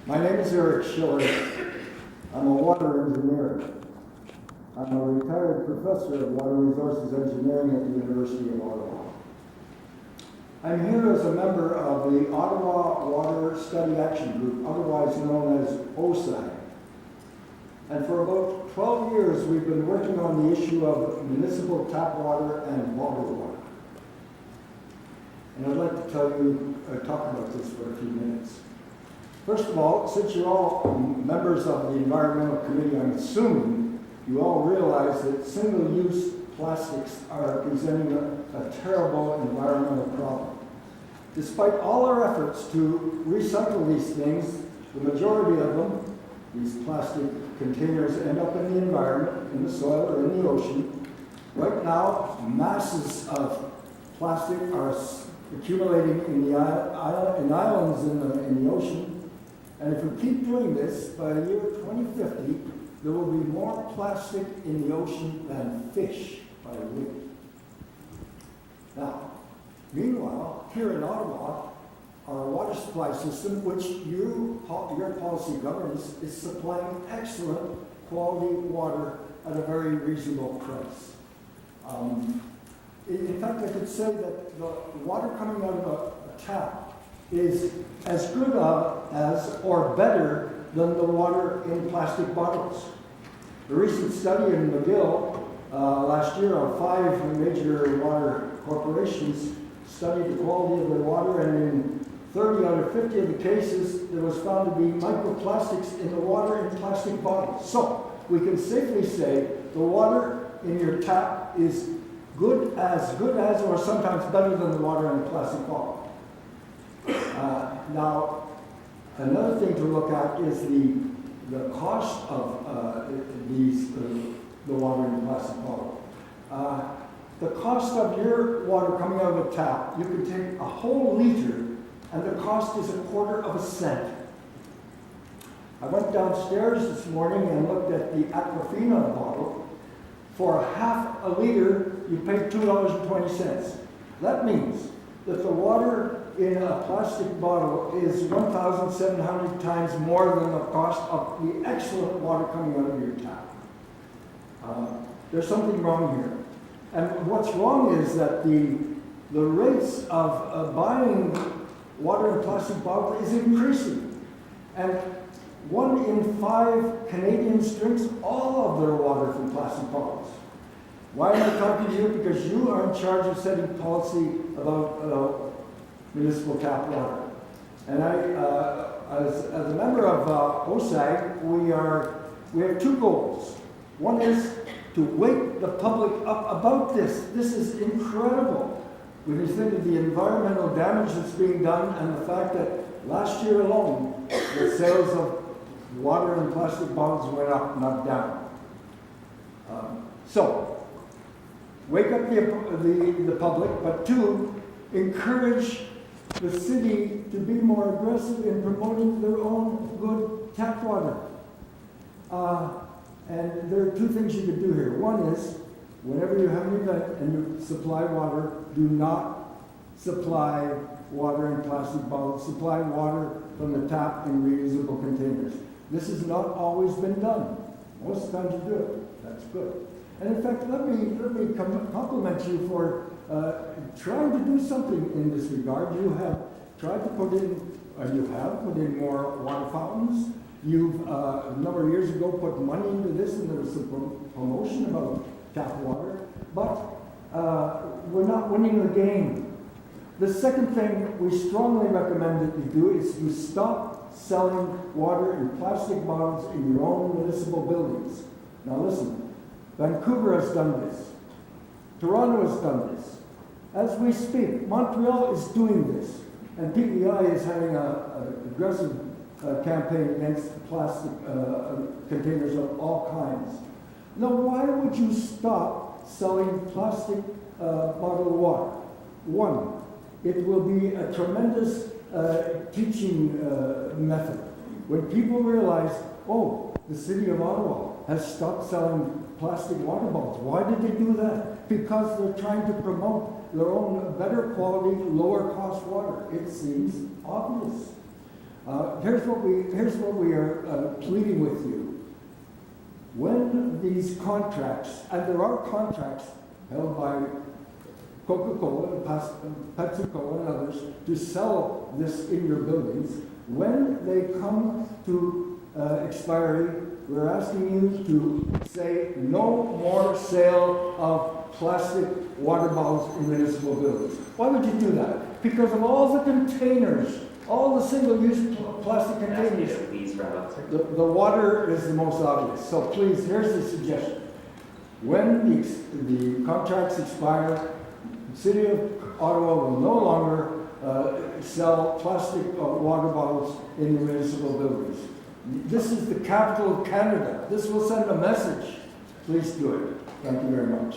My name is Schiller. I'm a water engineer. I'm a retired professor of water resources engineering at the University of Ottawa. I'm here as a member of the Ottawa Water Study Action Group, otherwise known as OWSAG. And for about 12 years, we've been working on the issue of municipal tap water and bottled water. And I'd like to talk about this for a few minutes. First of all, since you're all members of the Environmental Committee, I'm assuming you all realize that single-use plastics are presenting a terrible environmental problem. Despite all our efforts to recycle these things, the majority of them, these plastic containers, end up in the environment, in the soil or in the ocean. Right now, masses of plastic are accumulating in islands in the ocean. And if we keep doing this, by the year 2050, there will be more plastic in the ocean than fish by weight. Now, meanwhile, here in Ottawa, our water supply system, which your policy governs, is supplying excellent quality water at a very reasonable price. In fact, I could say that the water coming out of a tap is as good as or better than the water in plastic bottles. A recent study in McGill last year of 5 major water corporations studied the quality of their water, and in 30 out of 50 of the cases, there was found to be microplastics in the water in plastic bottles. So we can safely say the water in your tap is good as, or sometimes better than the water in a plastic bottle. Now, another thing to look at is the cost of the water in a plastic bottle. The cost of your water coming out of a tap, you can take a whole liter, and the cost is 1/4 of a cent. I went downstairs this morning and looked at the Aquafina bottle. For 1/2 liter, you pay $2.20. That means that the water in a plastic bottle is 1,700 times more than the cost of the excellent water coming out of your tap. There's something wrong here. And what's wrong is that the rates of buying water in a plastic bottle is increasing. And 1 in 5 Canadians drinks all of their water from plastic bottles. Why am I talking to you? Because you are in charge of setting policy about municipal tap water. And as a member of OWSAG, we have 2 goals. One is to wake the public up about this. This is incredible when you think of the environmental damage that's being done and the fact that last year alone, the sales of water in plastic bottles went up, not down. So, wake up the public, but 2, encourage the city to be more aggressive in promoting their own good tap water. And there are 2 things you can do here. One is, whenever you have an event and you supply water, do not supply water in plastic bottles. Supply water from the tap in reusable containers. This has not always been done. Most times you do it. That's good. And in fact, let me compliment you for trying to do something in this regard. You have tried to put in more water fountains. You've, a number of years ago, put money into this, and there was some promotion about tap water. But we're not winning the game. The second thing we strongly recommend that you do is you stop selling water in plastic bottles in your own municipal buildings. Now listen, Vancouver has done this. Toronto has done this. As we speak, Montreal is doing this. And PEI is having an aggressive campaign against plastic containers of all kinds. Now, why would you stop selling plastic bottled water? One, it will be a tremendous teaching method. When people realize, oh, the city of Ottawa has stopped selling plastic water bottles. Why did they do that? Because they're trying to promote their own better quality, lower cost water. It seems obvious. Here's what we are pleading with you. When these contracts, and there are contracts held by Coca-Cola and PepsiCo and others to sell this in your buildings, when they come to expiry, we're asking you to say no more sale of plastic water bottles in municipal buildings. Why would you do that? Because of all the containers, all the single-use plastic containers. The water is the most obvious. So please, here's the suggestion. When the contracts expire, the City of Ottawa will no longer sell plastic water bottles in the municipal buildings. This is the capital of Canada. This will send a message. Please do it. Thank you very much.